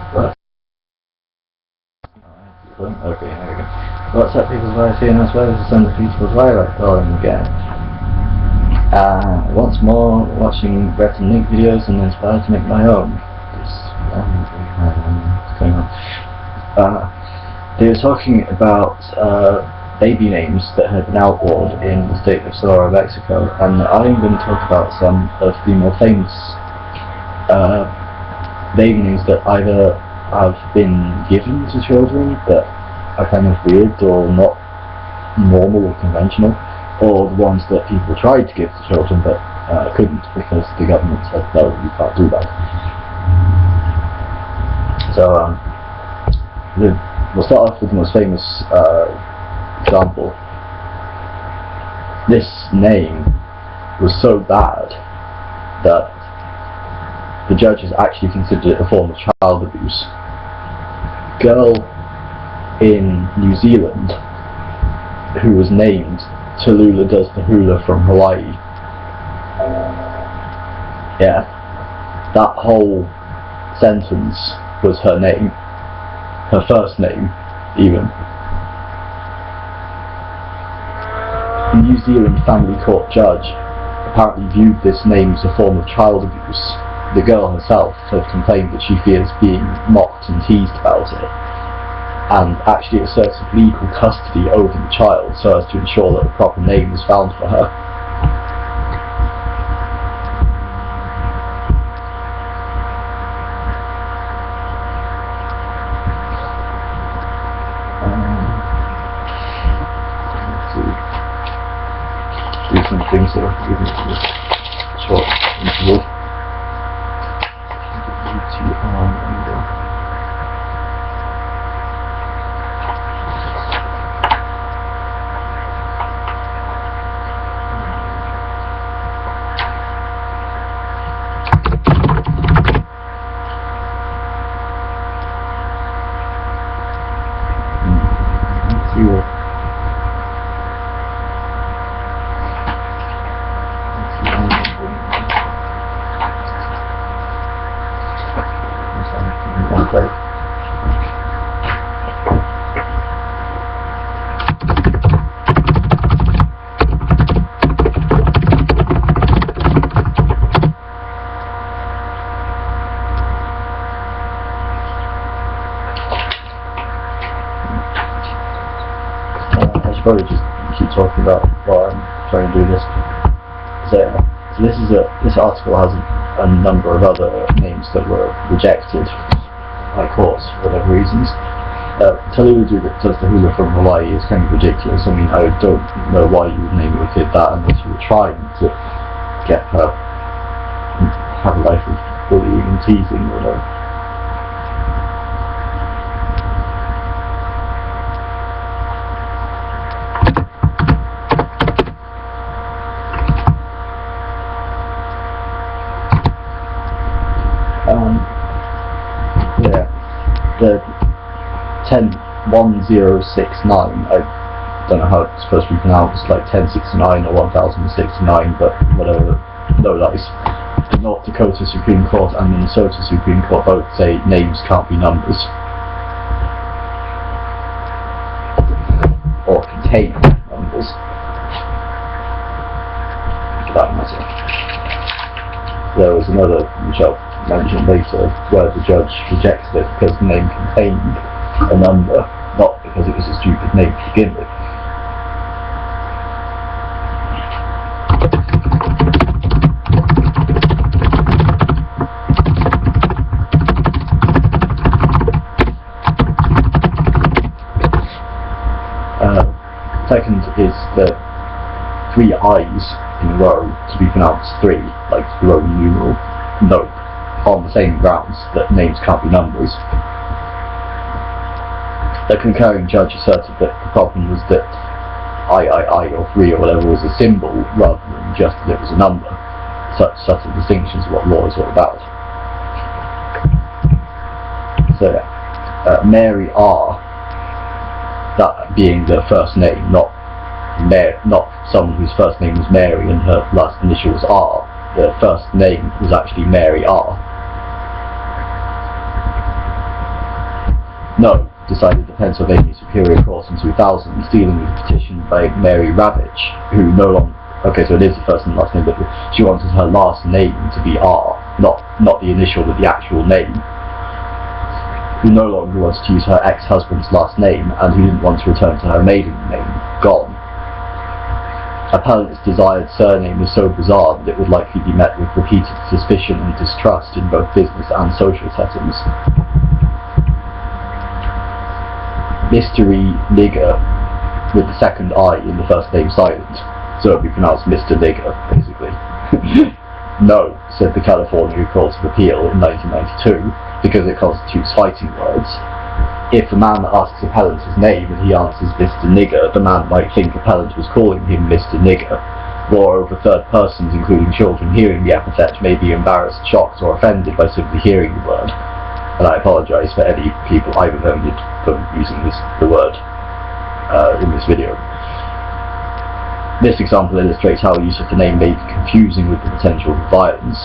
Okay, there we go. What's up, people's variety, and as well as the beautiful Twilight calling again. Once more, watching Brett and Nick videos and inspired to make my own. What's going on? They were talking about baby names that had been outlawed in the state of Sonora, Mexico, and I'm going to talk about some of the more famous baby names that either have been given to children that are kind of weird or not normal or conventional, or the ones that people tried to give to children but couldn't because the government said no, you can't do that. So we'll start off with the most famous example. This name was so bad that the judges actually considered it a form of child abuse. Girl in New Zealand who was named Tallulah Does the Hula from Hawaii. Yeah, that whole sentence was her name, her first name even. A New Zealand family court judge apparently viewed this name as a form of child abuse. The girl herself had complained that she fears being mocked and teased about it, and actually asserted legal custody over the child so as to ensure that a proper name was found for her. Let's see. Do some things that are even short interval. Probably just keep talking about while I'm trying to do this. So this article has a number of other names that were rejected by courts for whatever reasons. Tallulah Does the Hula from Hawaii is kind of ridiculous. I mean, I don't know why you would name your kid that unless you were trying to get her have a life of bullying and teasing or whatever. The 101069, I don't know how it's supposed to be pronounced, like 1069 or 1069, but whatever, no dice. The North Dakota Supreme Court and Minnesota Supreme Court both say names can't be numbers. Or contain numbers. For that matter. There was another, which I'll mention later, where the judge rejected it because the name contained a number, not because it was a stupid name to begin with. Second is the 3 I's in a row to be pronounced 3, like the Roman numeral. No, on the same grounds that names can't be numbers. The concurring judge asserted that the problem was that I or 3 or whatever was a symbol rather than just that it was a number. Such subtle distinctions are what law is all about. So Mary R, that being the first name, not someone whose first name was Mary and her last initial was R. The first name was actually Mary R. No, decided the Pennsylvania Superior Court in 2000, dealing with a petition by Mary Ravitch, who no longer... Okay, so it is the first and last name, but she wanted her last name to be R, not the initial, but the actual name. Who no longer wanted to use her ex-husband's last name, and who didn't want to return to her maiden name, Gone. Appellant's desired surname was so bizarre that it would likely be met with repeated suspicion and distrust in both business and social settings. Mystery Nigger, with the second I in the first name silent, so it would be pronounced Mr. Nigger, basically. No, said the California Court of Appeal in 1992, because it constitutes fighting words. If a man asks appellant his name and he answers Mr. Nigger, the man might think appellant was calling him Mr. Nigger. Moreover, third persons, including children, hearing the epithet may be embarrassed, shocked, or offended by simply hearing the word. And I apologise for any people I've offended for using the word in this video. This example illustrates how the use of the name may be confusing with the potential for violence.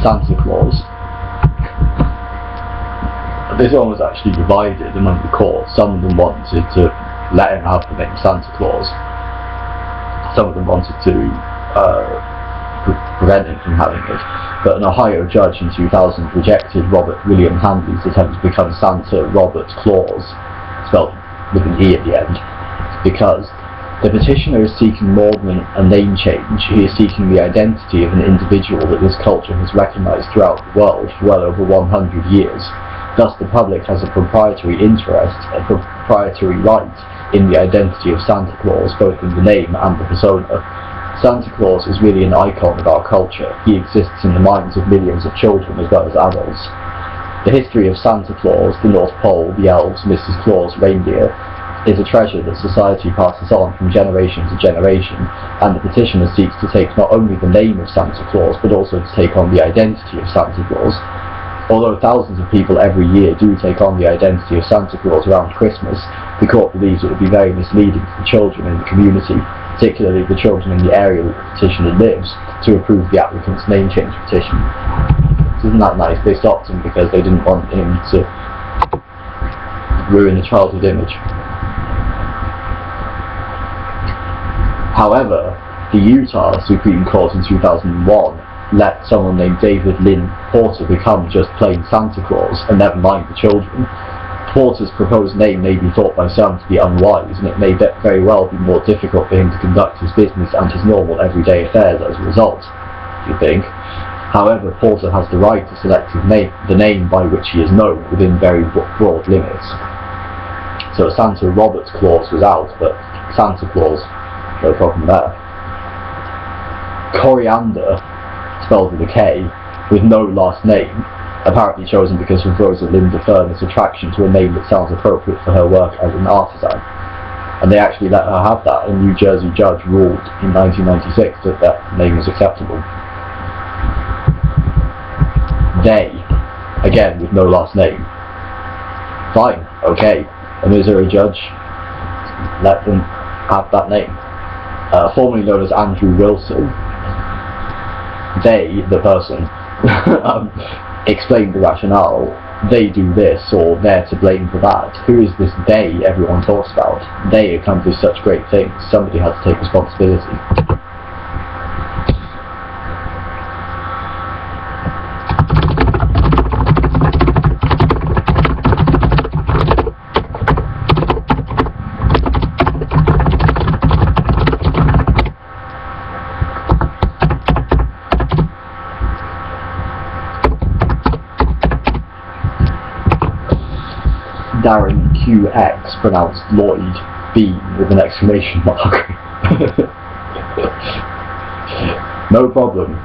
Santa Claus. This one was actually divided among the courts. Some of them wanted to let him have the name Santa Claus. Some of them wanted to prevent him from having it. But an Ohio judge in 2000 rejected Robert William Handley's attempt to become Santa Robert Claus, spelled with an E at the end, because the petitioner is seeking more than a name change. He is seeking the identity of an individual that this culture has recognised throughout the world for well over 100 years. Thus the public has a proprietary interest, a proprietary right in the identity of Santa Claus, both in the name and the persona. Santa Claus is really an icon of our culture. He exists in the minds of millions of children as well as adults. The history of Santa Claus, the North Pole, the elves, Mrs. Claus, reindeer, is a treasure that society passes on from generation to generation, and the petitioner seeks to take not only the name of Santa Claus, but also to take on the identity of Santa Claus. Although thousands of people every year do take on the identity of Santa Claus around Christmas, the court believes it would be very misleading for children in the community, particularly the children in the area that the petitioner lives, to approve the applicant's name change petition. Isn't that nice? They stopped him because they didn't want him to ruin the childhood image. However, the Utah Supreme Court in 2001 let someone named David Lynn Porter become just plain Santa Claus, and never mind the children. Porter's proposed name may be thought by some to be unwise, and it may very well be more difficult for him to conduct his business and his normal everyday affairs as a result, you think. However, Porter has the right to select his name, the name by which he is known, within very broad limits. So Santa Robert Claus was out, but Santa Claus, no problem there. Coriander, spelled with a K, with no last name, apparently chosen because of Rosalinda Furness' attraction to a name that sounds appropriate for her work as an artisan. And they actually let her have that. A New Jersey judge ruled in 1996 that that name was acceptable. They, again with no last name. Fine, okay. A Missouri judge let them have that name. Formerly known as Andrew Wilson, they, the person, explained the rationale. They do this, or they're to blame for that. Who is this they everyone talks about? They accomplished such great things. Somebody had to take responsibility. Darren QX, pronounced Lloyd Bean with an exclamation mark. No problem.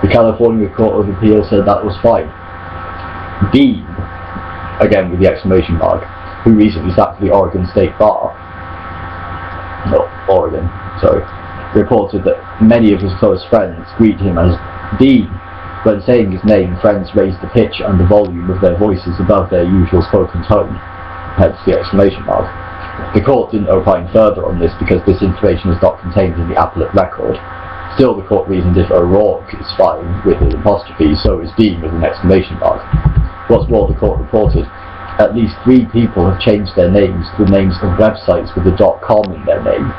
The California Court of Appeal said that was fine. Dean, again with the exclamation mark, who recently sat for the Oregon State Bar, reported that many of his close friends greet him as Dean. When saying his name, friends raised the pitch and the volume of their voices above their usual spoken tone, hence the exclamation mark. The court didn't opine further on this because this information is not contained in the appellate record. Still, the court reasoned if O'Rourke is fine with an apostrophe, so is Dean with an exclamation mark. What's more, the court reported, at least 3 people have changed their names to the names of websites with the .com in their name.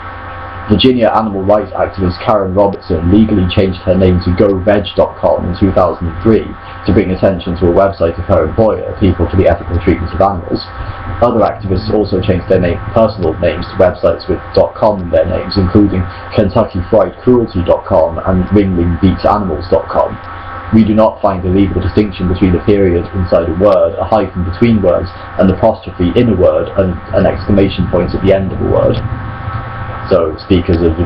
Virginia animal rights activist Karen Robertson legally changed her name to goveg.com in 2003 to bring attention to a website of her employer, People for the Ethical Treatment of Animals. Other activists also changed their personal names to websites with .com in their names, including KentuckyFriedCruelty.com and RinglingBeatsAnimals.com. We do not find a legal distinction between a period inside a word, a hyphen between words, an apostrophe in a word, and an exclamation point at the end of a word. So, speakers of I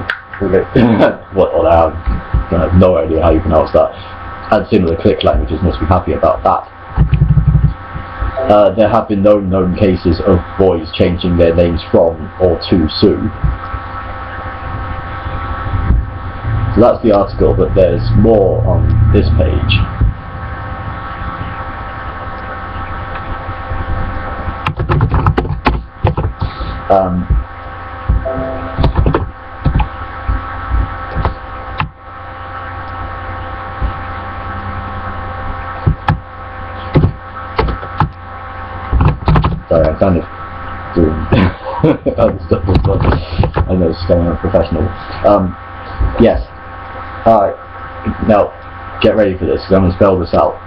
have no idea how you pronounce that, and similar click languages must be happy about that. There have been no known cases of boys changing their names from or to Sue. So that's the article, but there's more on this page. Sorry, I'm kind of doing other stuff as well. I know it's kind of professional. Yes. Alright. Now, get ready for this, because I'm going to spell this out.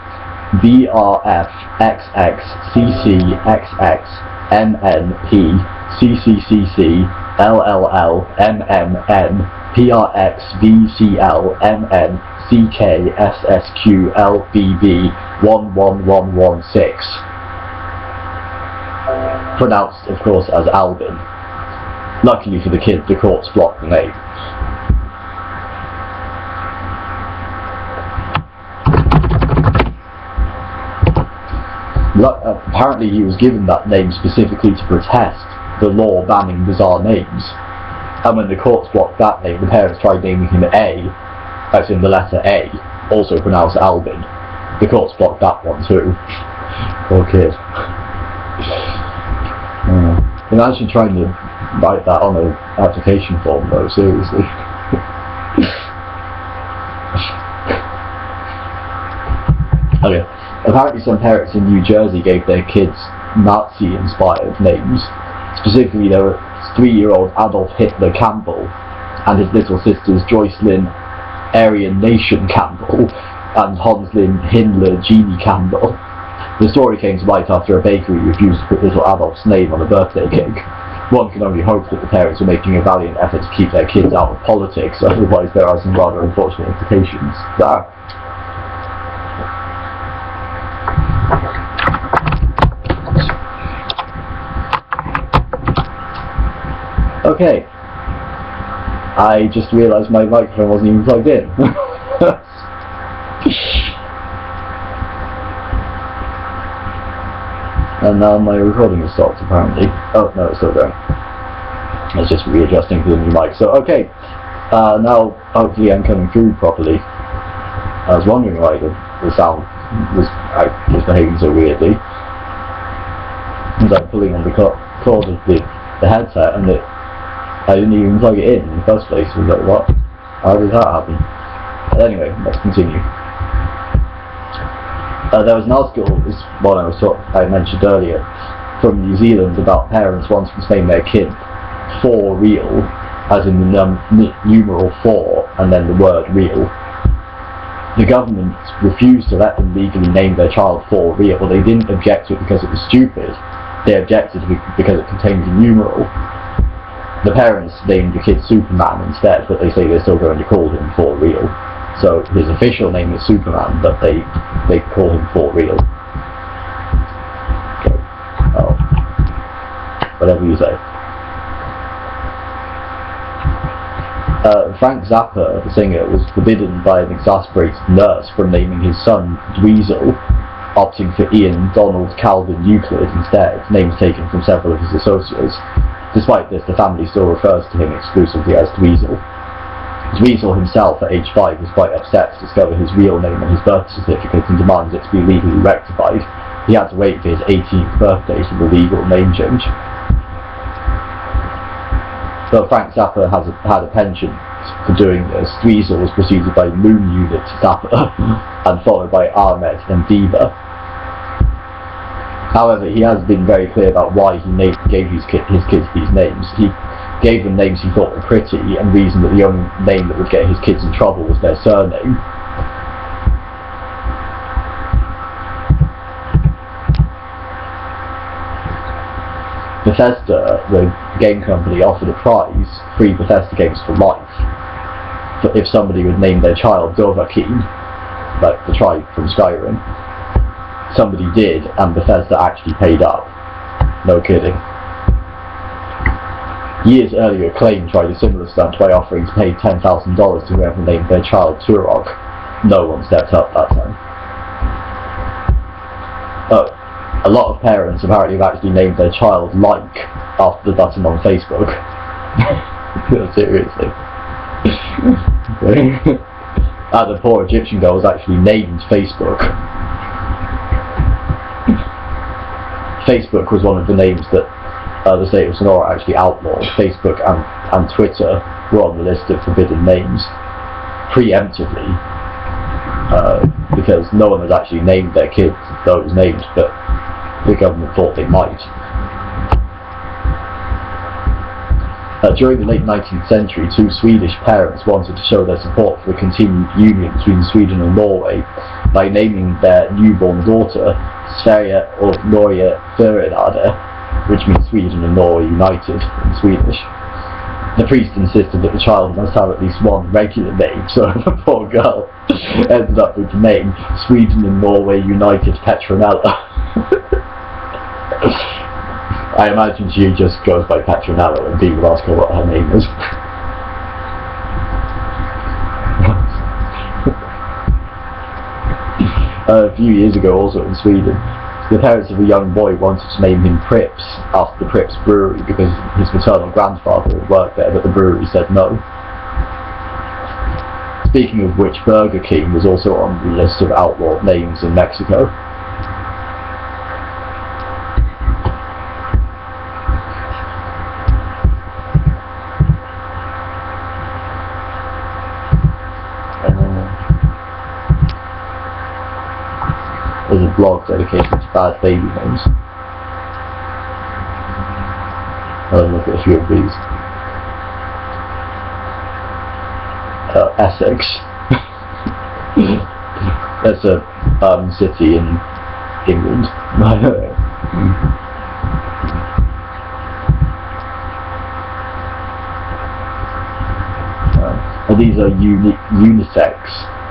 BRFXXCCCLLMMPRXVCL MMNPRXVCLBB11116. Pronounced, of course, as Albin. Luckily for the kid, the courts blocked the name. Apparently he was given that name specifically to protest the law banning bizarre names. And when the courts blocked that name, the parents tried naming him A, as in the letter A, also pronounced Albin. The courts blocked that one too. Poor kid. Imagine trying to write that on an application form though, seriously. Okay. Apparently some parents in New Jersey gave their kids Nazi-inspired names. Specifically, there were 3-year-old Adolf Hitler Campbell and his little sisters Joycelyn Aryan Nation Campbell and Honslyn Hindler Jeannie Campbell. The story came to light after a bakery refused to put little Adolf's name on a birthday cake. One can only hope that the parents are making a valiant effort to keep their kids out of politics, otherwise there are some rather unfortunate implications there. Okay, I just realised my microphone wasn't even plugged in. And now my recording has stopped apparently. Oh no, it's still going. It's just readjusting to the new mic. So okay, now hopefully I'm coming through properly. I was wondering why the sound was behaving so weirdly. As I'm pulling on the cord of the headset and I didn't even plug it in the first place. I was like, what? How did that happen? But anyway, let's continue. There was an article, this one I mentioned earlier, from New Zealand about parents wanting to name their kid For Real, as in the numeral 4 and then the word real. The government refused to let them legally name their child For Real. They didn't object to it because it was stupid. They objected because it contained a numeral. The parents named the kid Superman instead, but they say they're still going to call him For Real. So his official name is Superman, but they call him For Real. Okay. Oh. Whatever you say. Frank Zappa, the singer, was forbidden by an exasperated nurse from naming his son Dweezil, opting for Ian Donald Calvin Euclid instead, names taken from several of his associates. Despite this, the family still refers to him exclusively as Dweezil. Dweezil himself, at age 5, was quite upset to discover his real name on his birth certificate and demands it to be legally rectified. He had to wait for his 18th birthday for the legal name change. Though Frank Zappa had a penchant for doing this, Dweezil was preceded by Moon Unit Zappa and followed by Ahmed and Diva. However, he has been very clear about why he gave his kids these names. He gave them names he thought were pretty and reasoned that the only name that would get his kids in trouble was their surname. Bethesda, the game company, offered a prize, free Bethesda games for life, if somebody would name their child Dovahkiin, like the tribe from Skyrim. Somebody did, and Bethesda actually paid up. No kidding. Years earlier, Acclaim tried a similar stunt by offering to pay $10,000 to whoever named their child Turok. No one stepped up that time. A lot of parents apparently have actually named their child Like after the button on Facebook. Seriously. The poor Egyptian girl was actually named Facebook. Facebook was one of the names that the state of Sonora actually outlawed. Facebook and Twitter were on the list of forbidden names preemptively, because no one has actually named their kids those names, but the government thought they might. During the late 19th century, two Swedish parents wanted to show their support for the continued union between Sweden and Norway by naming their newborn daughter Sverige och Norge Förenade, which means Sweden and Norway united in Swedish. The priest insisted that the child must have at least one regular name, so the poor girl ended up with the name Sweden and Norway United Petronella. I imagine she just goes by Petronella and people ask her what her name is. A few years ago, also in Sweden, the parents of a young boy wanted to name him Prips after the Prips Brewery because his maternal grandfather had worked there, but the brewery said no. Speaking of which, Burger King was also on the list of outlawed names in Mexico. There's a blog dedicated to bad baby names. I'll look at a few of these. Essex. That's a city in England. And these are unisex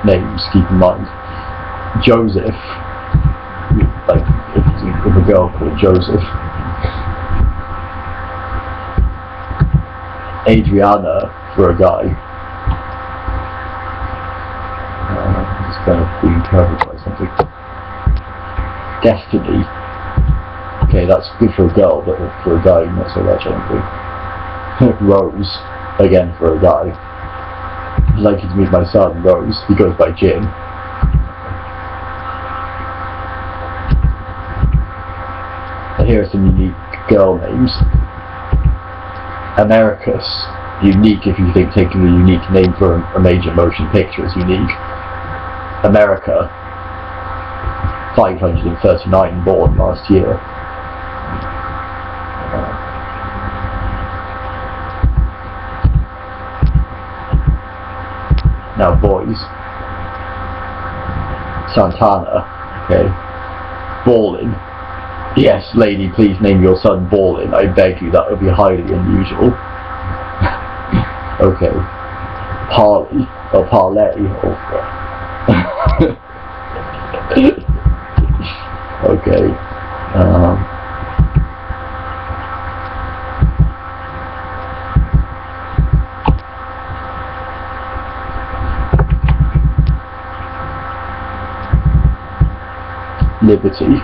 names, keep in mind. Joseph. Like if a girl called Joseph. Adriana for a guy. It's kind of being covered by something. Destiny. Okay, that's good for a girl, but for a guy, not so much, I don't think. Rose, again for a guy. I'd like you to meet my son, Rose. He goes by Jim. Here are some unique girl names. Americus, unique if you think taking a unique name for a major motion picture is unique. America, 539 born last year. Now boys. Santana, okay. Ballin. Yes, lady, please name your son Ballin. I beg you, that would be highly unusual. Okay. Parley, or Parlay, or... Okay. liberty.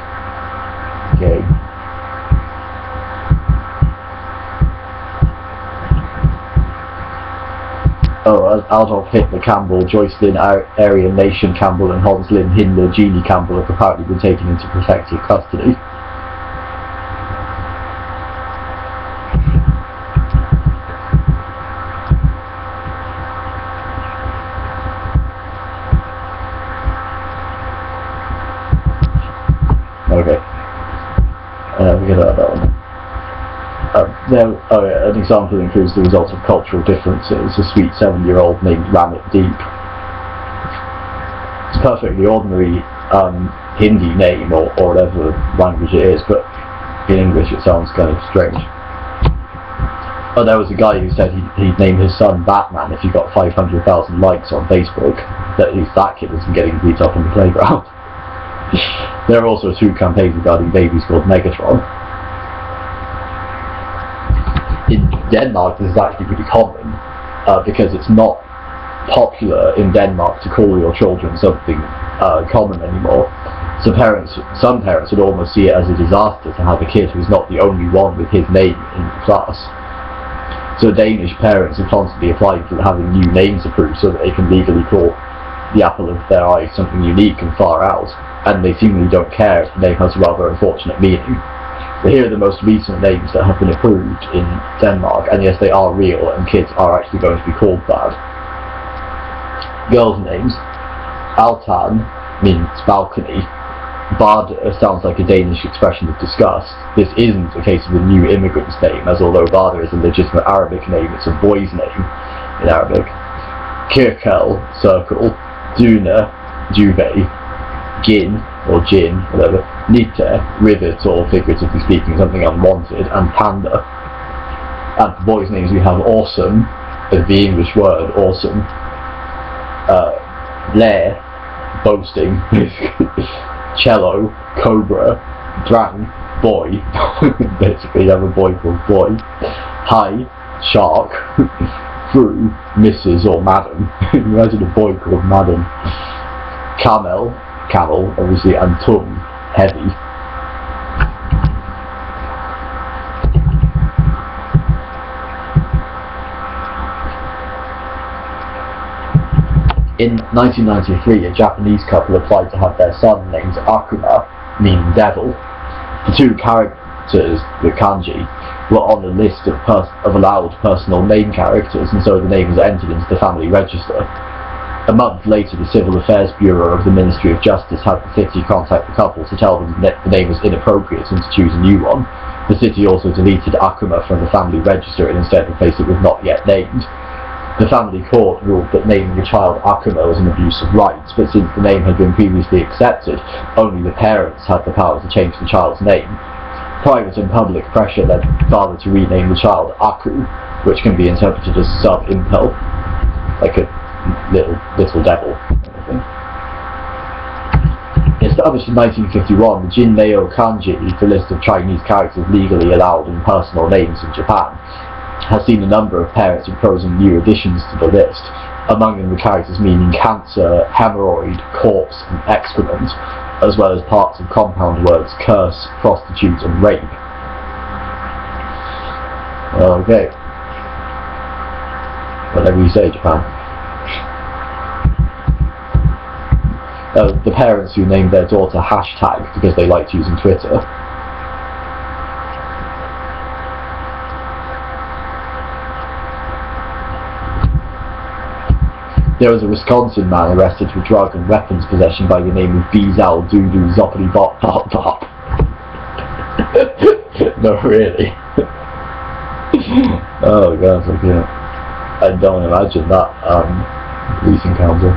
Okay. Oh, Adolf Hitler Campbell, Joyce Lynn Aryan Nation Campbell, and Hans Lynn Himmler Jeannie Campbell have apparently been taken into protective custody. Okay. Forget about that one. An example includes the result of cultural differences. A sweet 7-year-old named Ramit Deep. It's a perfectly ordinary Hindi name or whatever language it is, but in English it sounds kind of strange. Oh, there was a guy who said he'd name his son Batman if he got 500,000 likes on Facebook. At least that kid isn't getting beat up on the playground. There are also 2 campaigns regarding babies called Megatron. In Denmark, this is actually pretty common because it's not popular in Denmark to call your children something common anymore. So some parents would almost see it as a disaster to have a kid who's not the only one with his name in the class. So Danish parents are constantly applying for having new names approved so that they can legally call the apple of their eye something unique and far out, and they seemingly don't care if the name has a rather unfortunate meaning. But here are the most recent names that have been approved in Denmark, and yes, they are real, and kids are actually going to be called that. Girls' names. Altan means balcony. Bader sounds like a Danish expression of disgust. This isn't a case of a new immigrant's name, as although Bader is a legitimate Arabic name, it's a boy's name in Arabic. Kirkel, circle. Duna, duvet. Gin, or gin, whatever. Nita, rivet, or figuratively speaking, something unwanted. And panda. And for boys' names we have awesome, as the English word, awesome. Lair, boasting. Cello, cobra. Drang, boy. Basically you have a boy called boy. Hai, shark. Fru, Mrs. or Madam. Imagine a boy called Madam. Camel, camel, obviously, and tung, heavy. In 1993, a Japanese couple applied to have their son named Akuma, meaning devil. The 2 characters, the kanji, were on the list of allowed personal name characters, and so the name was entered into the family register. A month later, the Civil Affairs Bureau of the Ministry of Justice had the city contact the couple to tell them that the name was inappropriate and to choose a new one. The city also deleted Akuma from the family register and instead replaced it with not yet named. The family court ruled that naming the child Akuma was an abuse of rights, but since the name had been previously accepted, only the parents had the power to change the child's name. Private and public pressure led the father to rename the child Aku, which can be interpreted as sub-impel, like a little devil. Established in 1951, the Jinmeo Kanji, the list of Chinese characters legally allowed in personal names in Japan, has seen a number of parents proposing new additions to the list, among them the characters meaning cancer, hemorrhoid, corpse, and excrement, as well as parts of compound words curse, prostitute, and rape. Okay. Whatever you say, Japan. The parents who named their daughter Hashtag because they liked using Twitter. There was a Wisconsin man arrested for drug and weapons possession by the name of Beezal Doodoo Zoppity Bop Bop Bop. No, really. Oh god, I don't imagine that police encounter.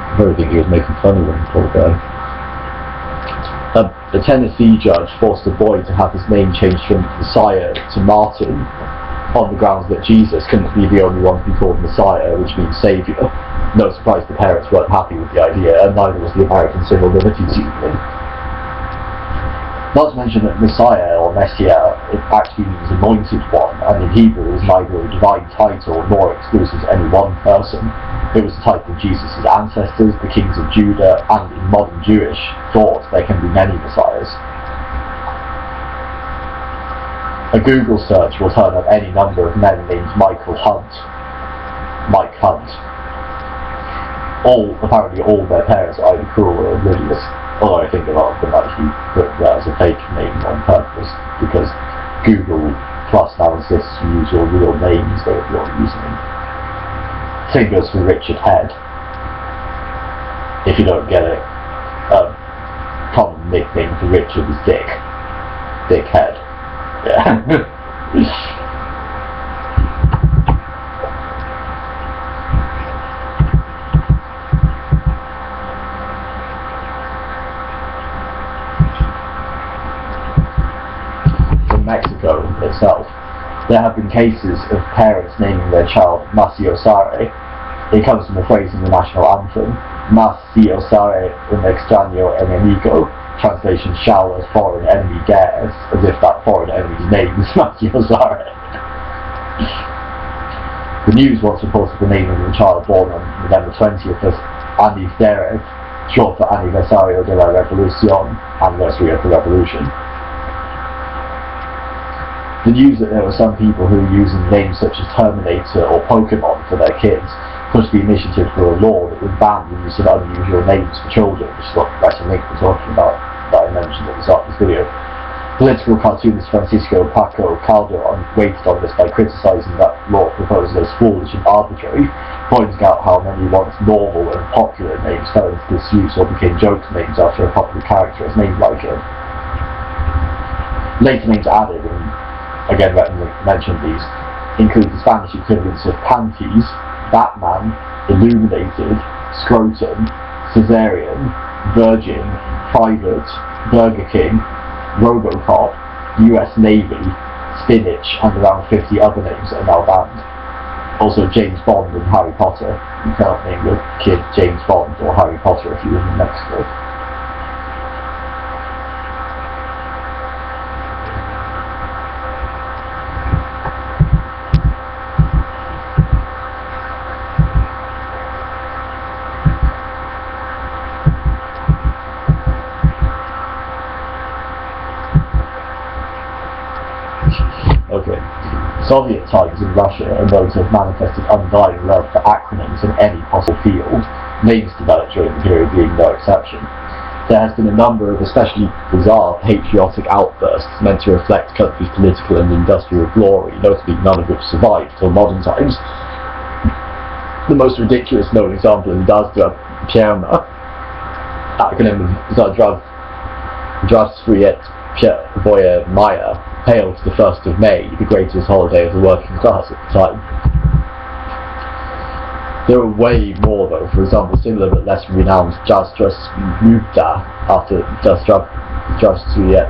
I probably think he was making fun of him, poor guy. A Tennessee judge forced a boy to have his name changed from Messiah to Martin, on the grounds that Jesus couldn't be the only one to be called Messiah, which means Saviour. No surprise the parents weren't happy with the idea, and neither was the American Civil Liberties Union. Not to mention that Messiah, or Messiah, it actually means anointed one, and in Hebrew is neither a divine title nor exclusive to any one person. It was the type of Jesus' ancestors, the kings of Judah, and in modern Jewish thought there can be many messiahs. A Google search will turn up any number of men named Mike Hunt. Apparently all their parents are either cruel or oblivious, although I think a lot of them actually put that as a fake name on purpose, because Google Plus now insists you use your real names though if you're using them. Same goes for Richard Head. If you don't get it, a common nickname for Richard is Dick. Dick Head. Yeah. In Mexico itself, there have been cases of parents naming their child Macio Sare. It comes from a phrase in the national anthem, Macio Sare un extraño enemigo, translation shall a foreign enemy guess, as if that foreign enemy's name is Macio Sare. The news once reported the name of the child born on November 20th as Aniversario, short for Aniversario de la Revolución, anniversary of the revolution. The news that there were some people who were using names such as Terminator or Pokemon for their kids pushed the initiative for a law that would ban the use of unusual names for children, which is what Rachel Link was talking about, that I mentioned at the start of this video. Political cartoonist Francisco Paco Calderon weighted on this by criticising that law proposal as foolish and arbitrary, pointing out how many once normal and popular names fell into disuse or became joke names after a popular character is named like it. Later names added, and again mentioned these, include the Spanish equivalents of Panties, Batman, Illuminated, Scrotum, Caesarean, Virgin, Private, Burger King, Robocop, US Navy, Spinach, and around 50 other names that are now banned. Also James Bond and Harry Potter. You can't name your kid James Bond or Harry Potter if you live in Mexico. Okay. Soviet times in Russia are those who have manifested undying love for acronyms in any possible field, names developed during the period being no exception. There has been a number of especially bizarre patriotic outbursts meant to reflect countries' political and industrial glory, notably none of which survived till modern times. The most ridiculous known example is Zdravstvuyte Pierna, acronym of Zdravstvuyte Piervoye Maya, hailed the 1st of May, the greatest holiday of the working class at the time. There are way more though, for example, similar but less renowned Zdravstvuyte after Zdravstvuyte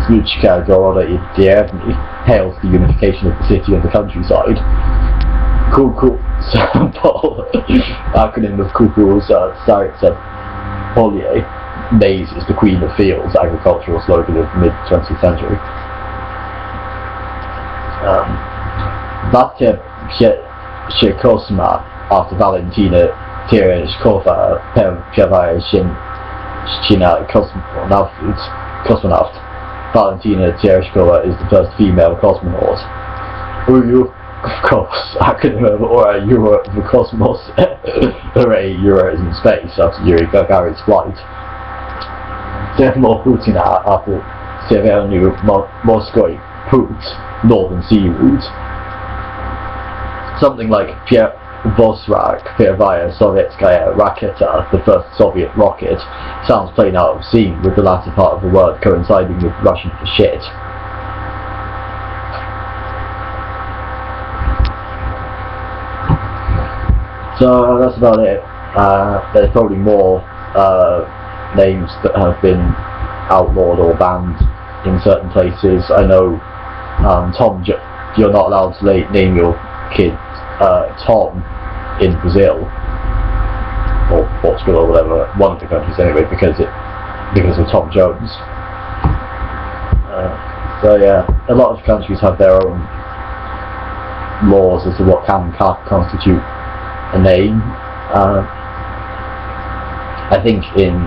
Sluchka Goroda i Dierevny, hails the unification of the city and the countryside. Kuku Sample, acronym of Kukuruza Tsaritsa Polye, maize is the queen of fields, agricultural slogan of the mid-20th century. Vatka Shekosma, after Valentina Tereshkova, Piavaya Shina cosmonaut. Valentina Tereshkova is the first female cosmonaut. Uyu, of course, acronym of Ora Euro of the Cosmos. Hooray, Euro is in space after Yuri Gagarin's flight. Sevmo Putina after Severnu Moskoy Put, Northern Sea Route. Something like Vosrak Первая Sovetskaya Raketa, the first Soviet rocket, sounds plain out of scene, with the latter part of the word coinciding with Russian for shit. So that's about it. There's probably more names that have been outlawed or banned in certain places. I know Tom, you're not allowed to name your kid Tom in Brazil or Portugal or whatever, one of the countries anyway, because of Tom Jones. So yeah, a lot of countries have their own laws as to what can constitute a name. I think in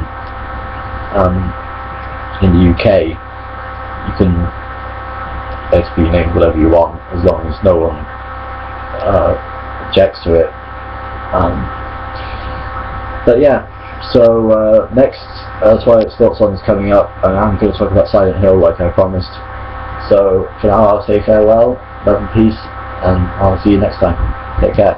the UK you can basically name whatever you want as long as no one objects to it. But yeah, so next Twilight Sports Song is coming up, and I'm going to talk about Silent Hill like I promised. So for now I'll say farewell, love and peace, and I'll see you next time. Take care.